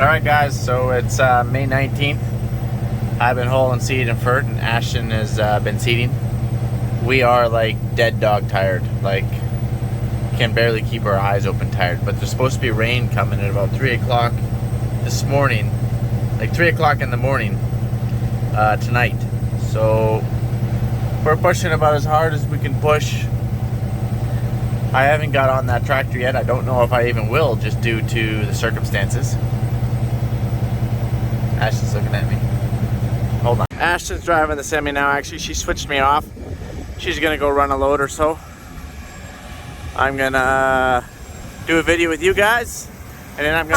Alright guys, so it's May 19th. I've been hauling seed and fert, and Ashtyn has been seeding. We are like dead dog tired, like can barely keep our eyes open tired. But there's supposed to be rain coming at about 3 o'clock this morning, like 3 o'clock in the morning tonight. So we're pushing about as hard as we can push. I haven't got on that tractor yet. I don't know if I even will, just due to the circumstances. Ashtyn's looking at me. Hold on. Ashtyn's driving the semi now. Actually, she switched me off. She's gonna go run a load or so. I'm gonna do a video with you guys, and then I'm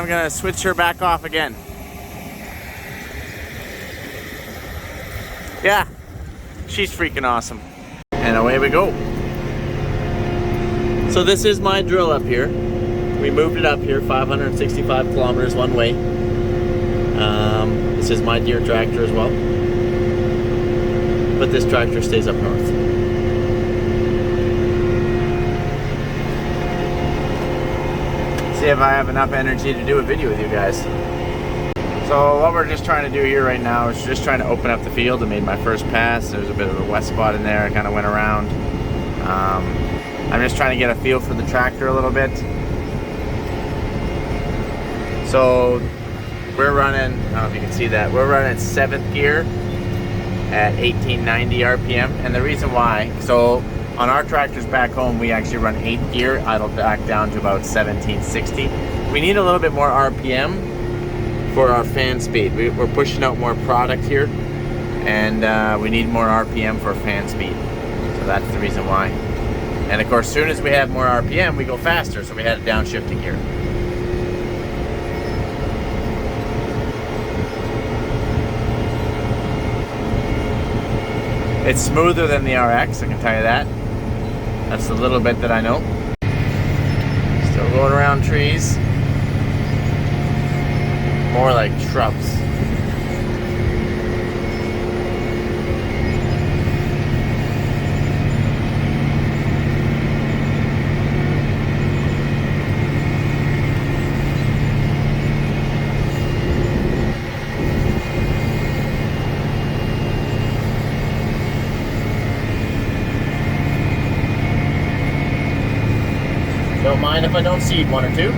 gonna switch her back off again. Yeah, she's freaking awesome. And away we go. So this is my drill up here. We moved it up here 565 kilometers one way. This is my Deere tractor as well. But this tractor stays up north. See if I have enough energy to do a video with you guys. So what we're just trying to do here right now is just trying to open up the field. I made my first pass. There's a bit of a wet spot in there. I kind of went around. I'm just trying to get a feel for the tractor a little bit. So we're running, I don't know if you can see that, we're running 7th gear at 1890 RPM. And the reason why, so on our tractors back home, we actually run 8th gear, idle back down to about 1760. We need a little bit more RPM for our fan speed. We're pushing out more product here, and we need more RPM for fan speed. So that's the reason why. And of course, as soon as we have more RPM, we go faster, so we had a downshifting gear. It's smoother than the RX, I can tell you that. That's the little bit that I know. Still going around trees. More like shrubs. Don't mind if I don't seed one or two.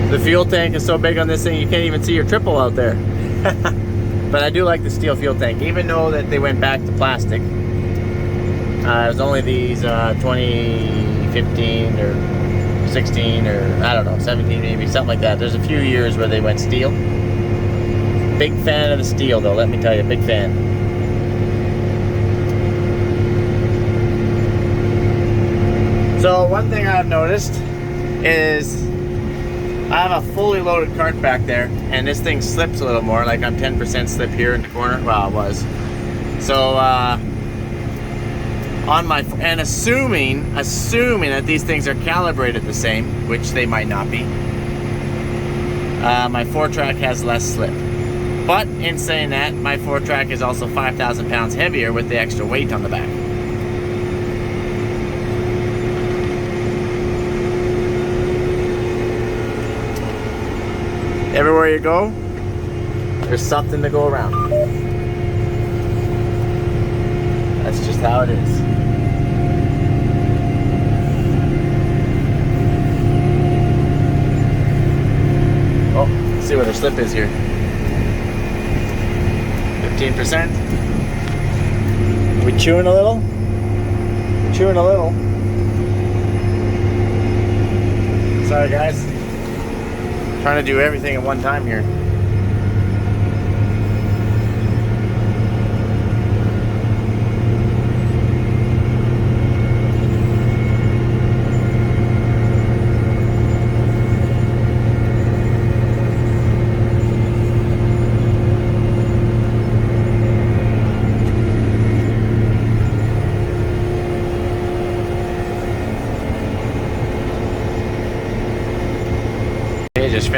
The fuel tank is so big on this thing you can't even see your triple out there. But I do like the steel fuel tank, even though that they went back to plastic. It was only these 2015 or 16 or I don't know, 17 maybe, something like that. There's a few years where they went steel. Big fan of the steel though, let me tell you, big fan. So one thing I've noticed is I have a fully loaded cart back there, and this thing slips a little more. Like I'm 10% slip here in the corner. Well, it was. So on my, and assuming that these things are calibrated the same, which they might not be, my 4-track has less slip. But in saying that, my 4-track is also 5,000 pounds heavier with the extra weight on the back. Everywhere you go, there's something to go around. That's just how it is. Oh, let's see what our slip is here. 15%. Are we chewing a little? We're chewing a little. Sorry guys. Trying to do everything at one time here.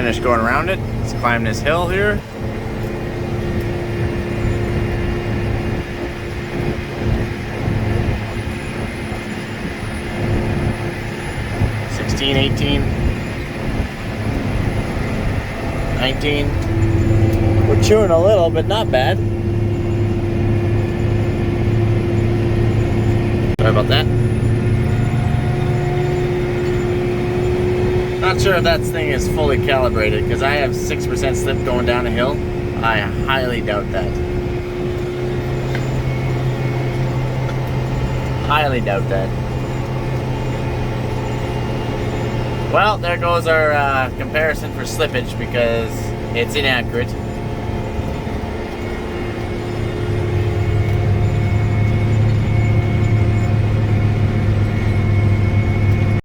finished going around it. Let's climb this hill here. $16, $18, $19. We're chewing a little, but not bad. Sorry about that. Not sure if that thing is fully calibrated because I have 6% slip going down a hill. I highly doubt that. Highly doubt that. Well, there goes our comparison for slippage because it's inaccurate.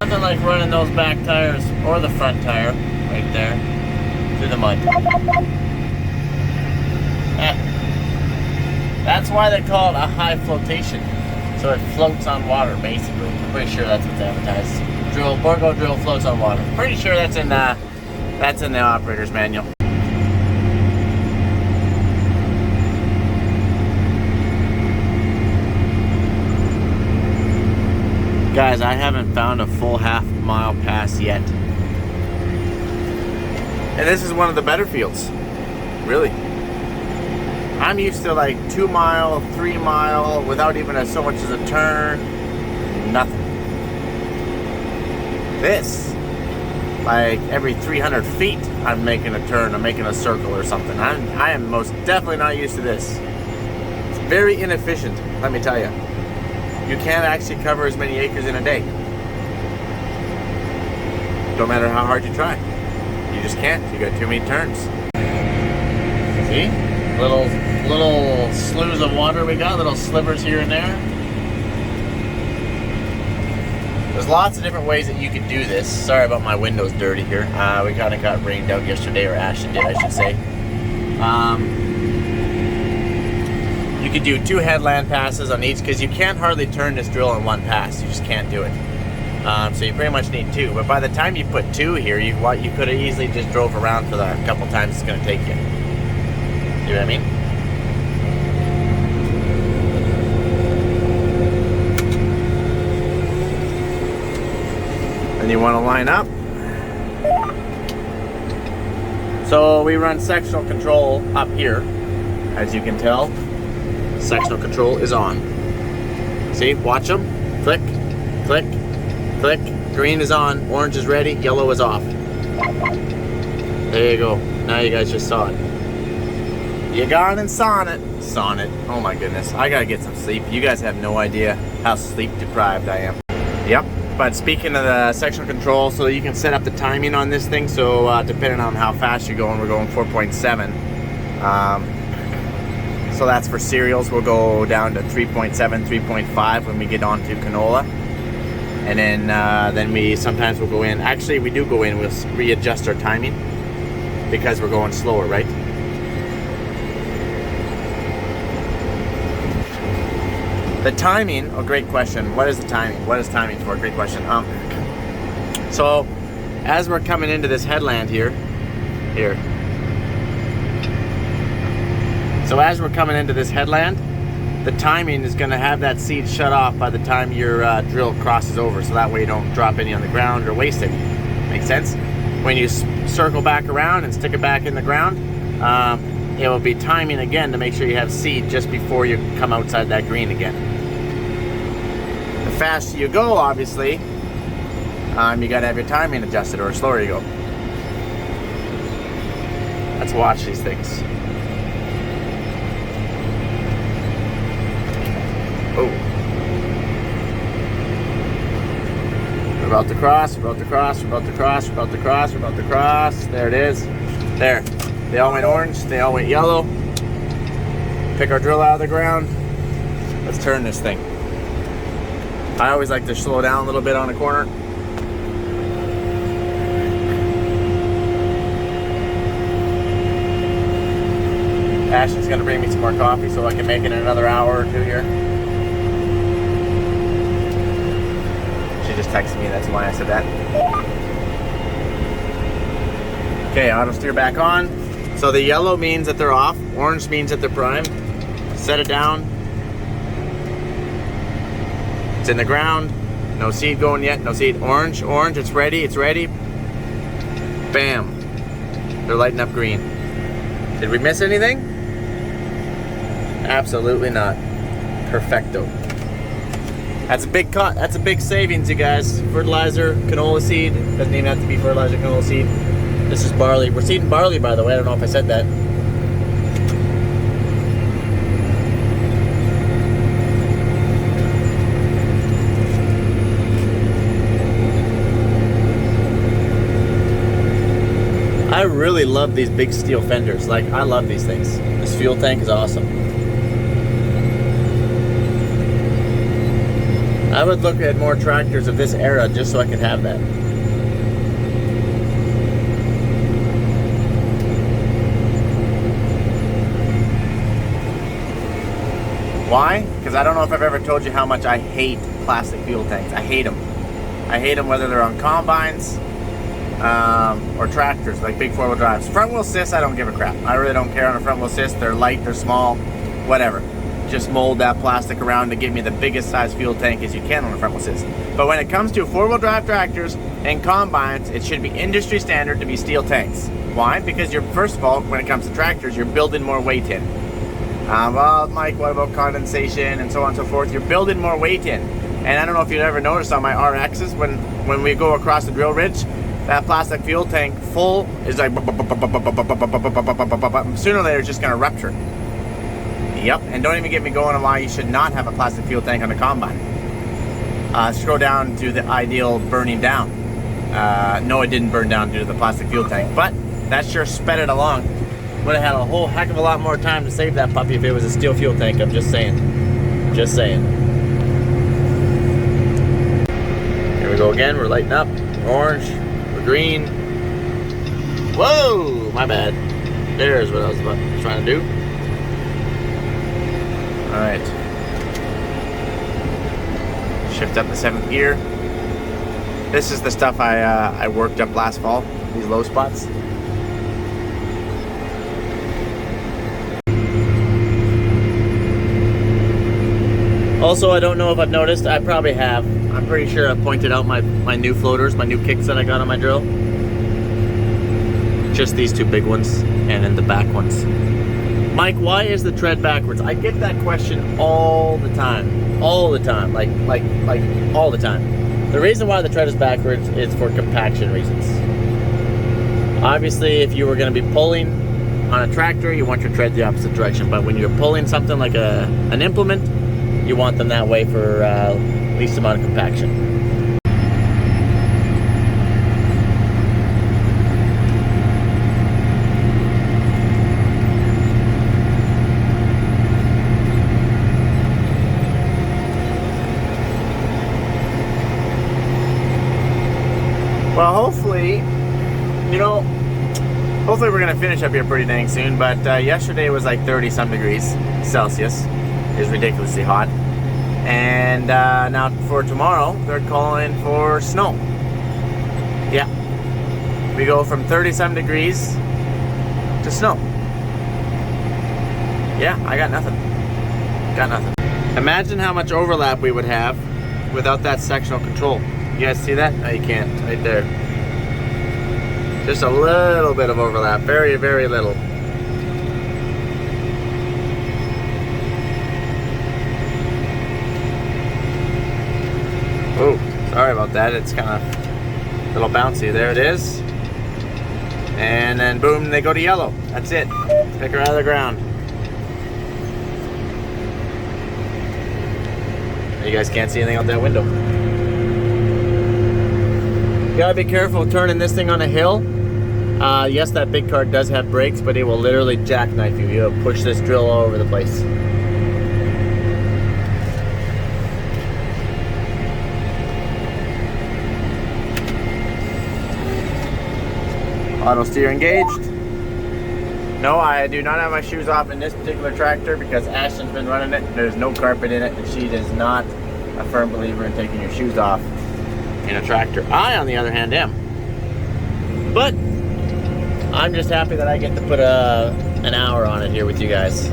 Nothing like running those back tires or the front tire right there through the mud. That's why they call it a high flotation. So it floats on water, basically. I'm pretty sure that's what's advertised. Borgo drill floats on water. Pretty sure that's in the operator's manual. Guys, I haven't found a full half-mile pass yet. And this is one of the better fields. Really. I'm used to like 2 mile, 3 mile, without even so much as a turn. Nothing. This, like every 300 feet, I'm making a turn, I'm making a circle or something. I am most definitely not used to this. It's very inefficient, let me tell you. You can't actually cover as many acres in a day. No matter how hard you try. You just can't, you got too many turns. See? Little sloughs of water we got, little slivers here and there. There's lots of different ways that you could do this. Sorry about my windows dirty here. We kind of got rained out yesterday, or Ashtyn did, I should say. You could do 2 headland passes on each, because you can't hardly turn this drill in one pass. You just can't do it. So you pretty much need 2. But by the time you put 2 here, you could have easily just drove around for the couple times it's going to take you. See what I mean? And you want to line up. So we run sectional control up here. As you can tell, sectional control is on. See, watch them. Click, click, click. Green is on, orange is ready, yellow is off. There you go. Now you guys just saw it. You gone and saw it. Saw it. Oh my goodness. I gotta get some sleep. You guys have no idea how sleep deprived I am. Yep. But speaking of the sectional control, so you can set up the timing on this thing. So depending on how fast you're going, we're going 4.7. So that's for cereals. We'll go down to 3.7, 3.5 when we get onto canola. And then we sometimes will go in. Actually, we do go in. We'll readjust our timing because we're going slower, right? The timing, oh, great question. What is the timing? What is timing for? Great question. So, as we're coming into this headland here. So as we're coming into this headland, the timing is going to have that seed shut off by the time your drill crosses over, so that way you don't drop any on the ground or waste any. Make sense? When you circle back around and stick it back in the ground, it will be timing again to make sure you have seed just before you come outside that green again. The faster you go, obviously, you got to have your timing adjusted, or the slower you go. Let's watch these things. Oh. We're about to cross, we're about to cross, we're about to cross, we're about to cross, we're about to cross. There it is. There. They all went orange, they all went yellow. Pick our drill out of the ground. Let's turn this thing. I always like to slow down a little bit on a corner. Ashtyn's gonna bring me some more coffee so I can make it in another hour or two here. She just texted me, that's why I said that. Okay, auto steer back on. So the yellow means that they're off, orange means that they're primed. Set it down. It's in the ground. No seed going yet, no seed. Orange, orange, it's ready, it's ready. Bam. They're lighting up green. Did we miss anything? Absolutely not. Perfecto. That's a big cut. That's a big savings, you guys. Fertilizer, canola seed. Doesn't even have to be fertilizer, canola seed. This is barley. We're seeding barley, by the way. I don't know if I said that. I really love these big steel fenders. Like, I love these things. This fuel tank is awesome. I would look at more tractors of this era just so I could have that. Why? Because I don't know if I've ever told you how much I hate plastic fuel tanks. I hate them. I hate them whether they're on combines or tractors, like big four-wheel drives. Front wheel assist, I don't give a crap. I really don't care on a front wheel assist. They're light, they're small, whatever. Just mold that plastic around to give me the biggest size fuel tank as you can on a front wheel assist. But when it comes to four-wheel drive tractors and combines, it should be industry standard to be steel tanks. Why? Because you're, first of all, when it comes to tractors, you're building more weight in. Well, Mike, what about condensation and so on and so forth? You're building more weight in. And I don't know if you've ever noticed on my RXs, when we go across the drill ridge, that plastic fuel tank full is like, sooner or later it's just going to rupture. Yep, and don't even get me going on why you should not have a plastic fuel tank on a combine. Scroll down to the ideal burning down. No, it didn't burn down due to the plastic fuel tank, but that sure sped it along. Would have had a whole heck of a lot more time to save that puppy if it was a steel fuel tank. I'm just saying. Just saying. Here we go again. We're lighting up. Orange. We're green. Whoa! My bad. There's what I was trying to do. Alright. Shift up to 7th gear. This is the stuff I worked up last fall. These low spots. Also, I don't know if I've noticed, I probably have. I'm pretty sure I've pointed out my new floaters, my new kicks that I got on my drill. Just these two big ones, and then the back ones. Mike, why is the tread backwards? I get that question all the time. All the time. Like all the time. The reason why the tread is backwards is for compaction reasons. Obviously, if you were going to be pulling on a tractor, you want your tread the opposite direction. But when you're pulling something like an implement, you want them that way for least amount of compaction. Well, hopefully, hopefully we're going to finish up here pretty dang soon, but yesterday was like 30-some degrees Celsius. It was ridiculously hot. And now for tomorrow, they're calling for snow. Yeah. We go from 30-some degrees to snow. Yeah, I got nothing. Got nothing. Imagine how much overlap we would have without that sectional control. You guys see that? No, you can't. Right there. Just a little bit of overlap. Very, very little. Oh, sorry about that. It's kind of a little bouncy. There it is. And then boom, they go to yellow. That's it. Pick her out of the ground. You guys can't see anything out that window. You gotta be careful turning this thing on a hill. Yes, that big car does have brakes, but it will literally jackknife you. You'll push this drill all over the place. Auto steer engaged. No, I do not have my shoes off in this particular tractor because Ashtyn's been running it. There's no carpet in it, and she is not a firm believer in taking your shoes off in a tractor. I, on the other hand, am. But I'm just happy that I get to put an hour on it here with you guys.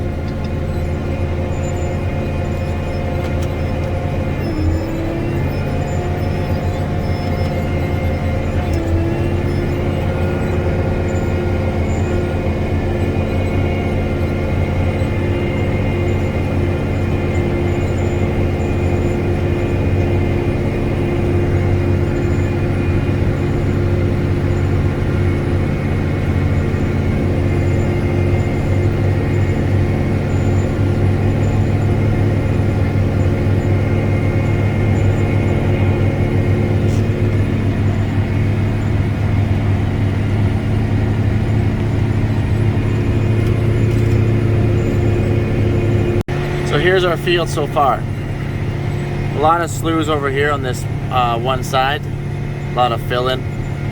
So here's our field so far. A lot of sloughs over here on this one side. A lot of fill-in.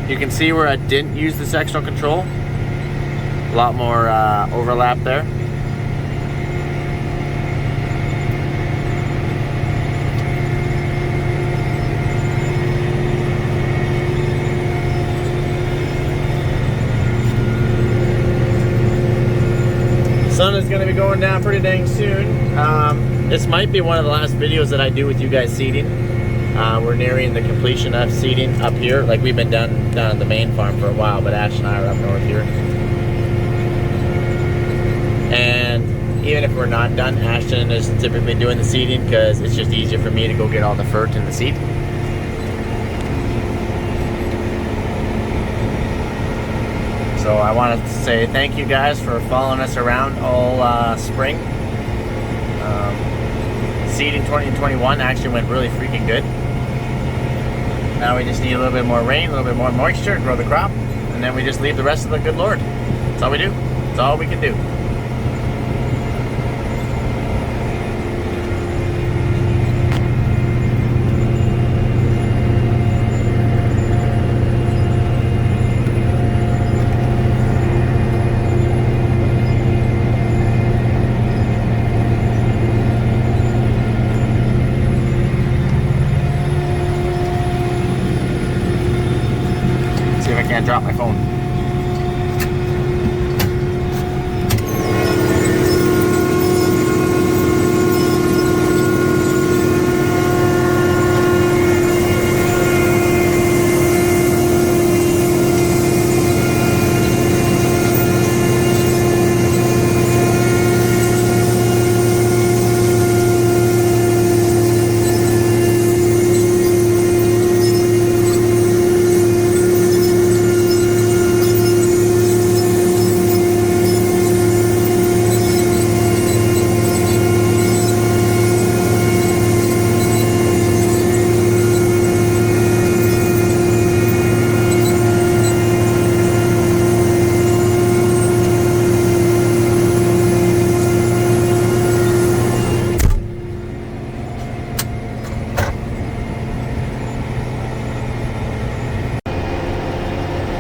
You can see where I didn't use the sectional control. A lot more overlap there. Sun is going to be going down pretty dang soon. This might be one of the last videos that I do with you guys seeding. We're nearing the completion of seeding up here. Like, we've been down at the main farm for a while, but Ash and I are up north here. And even if we're not done, Ashtyn is typically doing the seeding because it's just easier for me to go get all the fert and the seed. So I wanted to say thank you guys for following us around all spring. Seeding 2021 actually went really freaking good. Now we just need a little bit more rain, a little bit more moisture to grow the crop, and then we just leave the rest of the good Lord. That's all we do. That's all we can do. Can't drop my phone.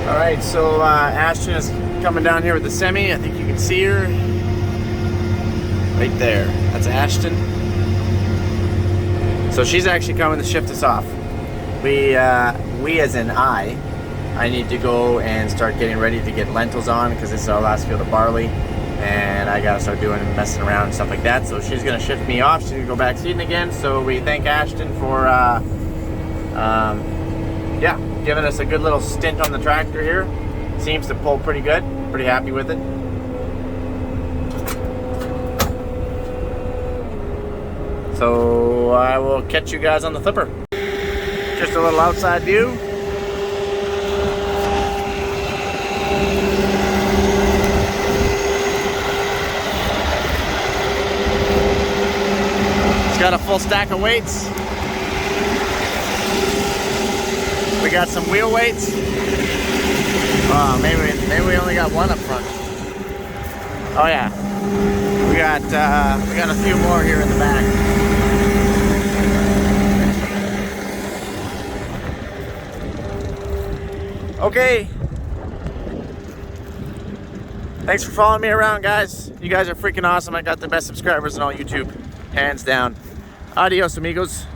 Alright, so Ashtyn is coming down here with the semi. I think you can see her right there. That's Ashtyn. So she's actually coming to shift us off. We as in I need to go and start getting ready to get lentils on because this is our last field of barley, and I gotta start doing and messing around and stuff like that. So she's gonna shift me off. She's gonna go back seeding again. So we thank Ashtyn for yeah, giving us a good little stint on the tractor here. Seems to pull pretty good. Pretty happy with it. So I will catch you guys on the flipper. Just a little outside view. It's got a full stack of weights. We got some wheel weights. Maybe we only got one up front. Oh yeah, we got a few more here in the back. Okay. Thanks for following me around, guys. You guys are freaking awesome. I got the best subscribers on all YouTube, hands down. Adios, amigos.